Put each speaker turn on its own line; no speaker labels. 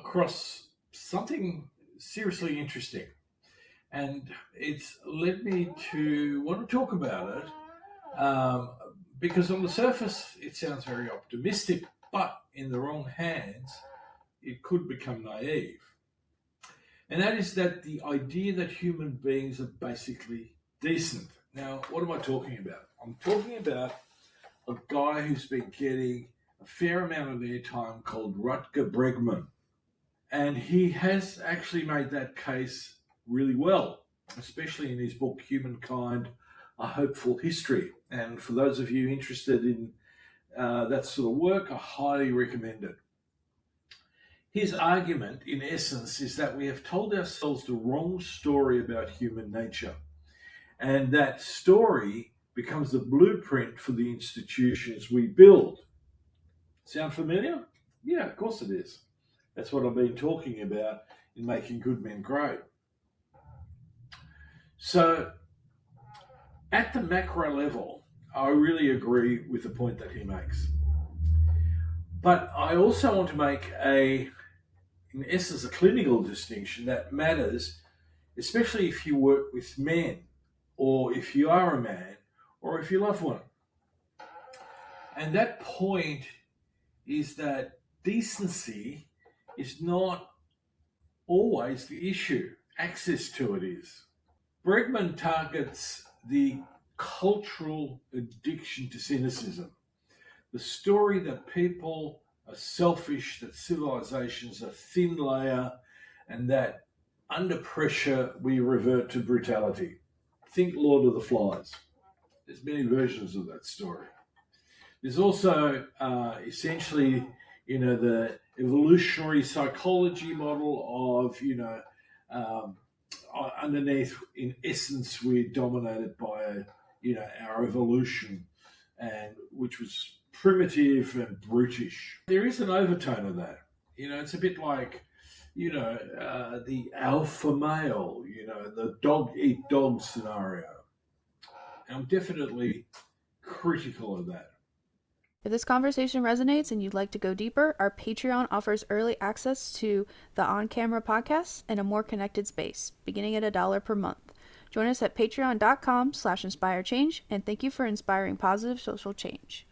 across something seriously interesting. And it's led me to want to talk about it because on the surface it sounds very optimistic, but in the wrong hands it could become naive. And that is that the idea that human beings are basically decent. Now, what am I talking about? I'm talking about a guy who's been getting a fair amount of airtime called Rutger Bregman. And he has actually made that case really well, especially in his book, Humankind, A Hopeful History. And for those of you interested in that sort of work, I highly recommend it. His argument, in essence, is that we have told ourselves the wrong story about human nature. And that story becomes the blueprint for the institutions we build. Sound familiar? Yeah, of course it is. That's what I've been talking about in Making Good Men Great. So, at the macro level, I really agree with the point that he makes. But I also want to make in essence, a clinical distinction that matters, especially if you work with men, or if you are a man, or if you love one. And that point is that decency is not always the issue. Access to it is. Bregman targets the cultural addiction to cynicism, the story that people are selfish, that civilizations are thin layer, and that under pressure we revert to brutality. Think Lord of the Flies. There's many versions of that story. There's also essentially, the evolutionary psychology model of, underneath, in essence, we're dominated by, our evolution, and which was primitive and brutish. There is an overtone of that. It's a bit like, the alpha male, the dog eat dog scenario. And I'm definitely critical of that.
If this conversation resonates and you'd like to go deeper, our Patreon offers early access to the On-Camera podcast and a more connected space, beginning at $1 per month. Join us at patreon.com/inspirechange, and thank you for inspiring positive social change.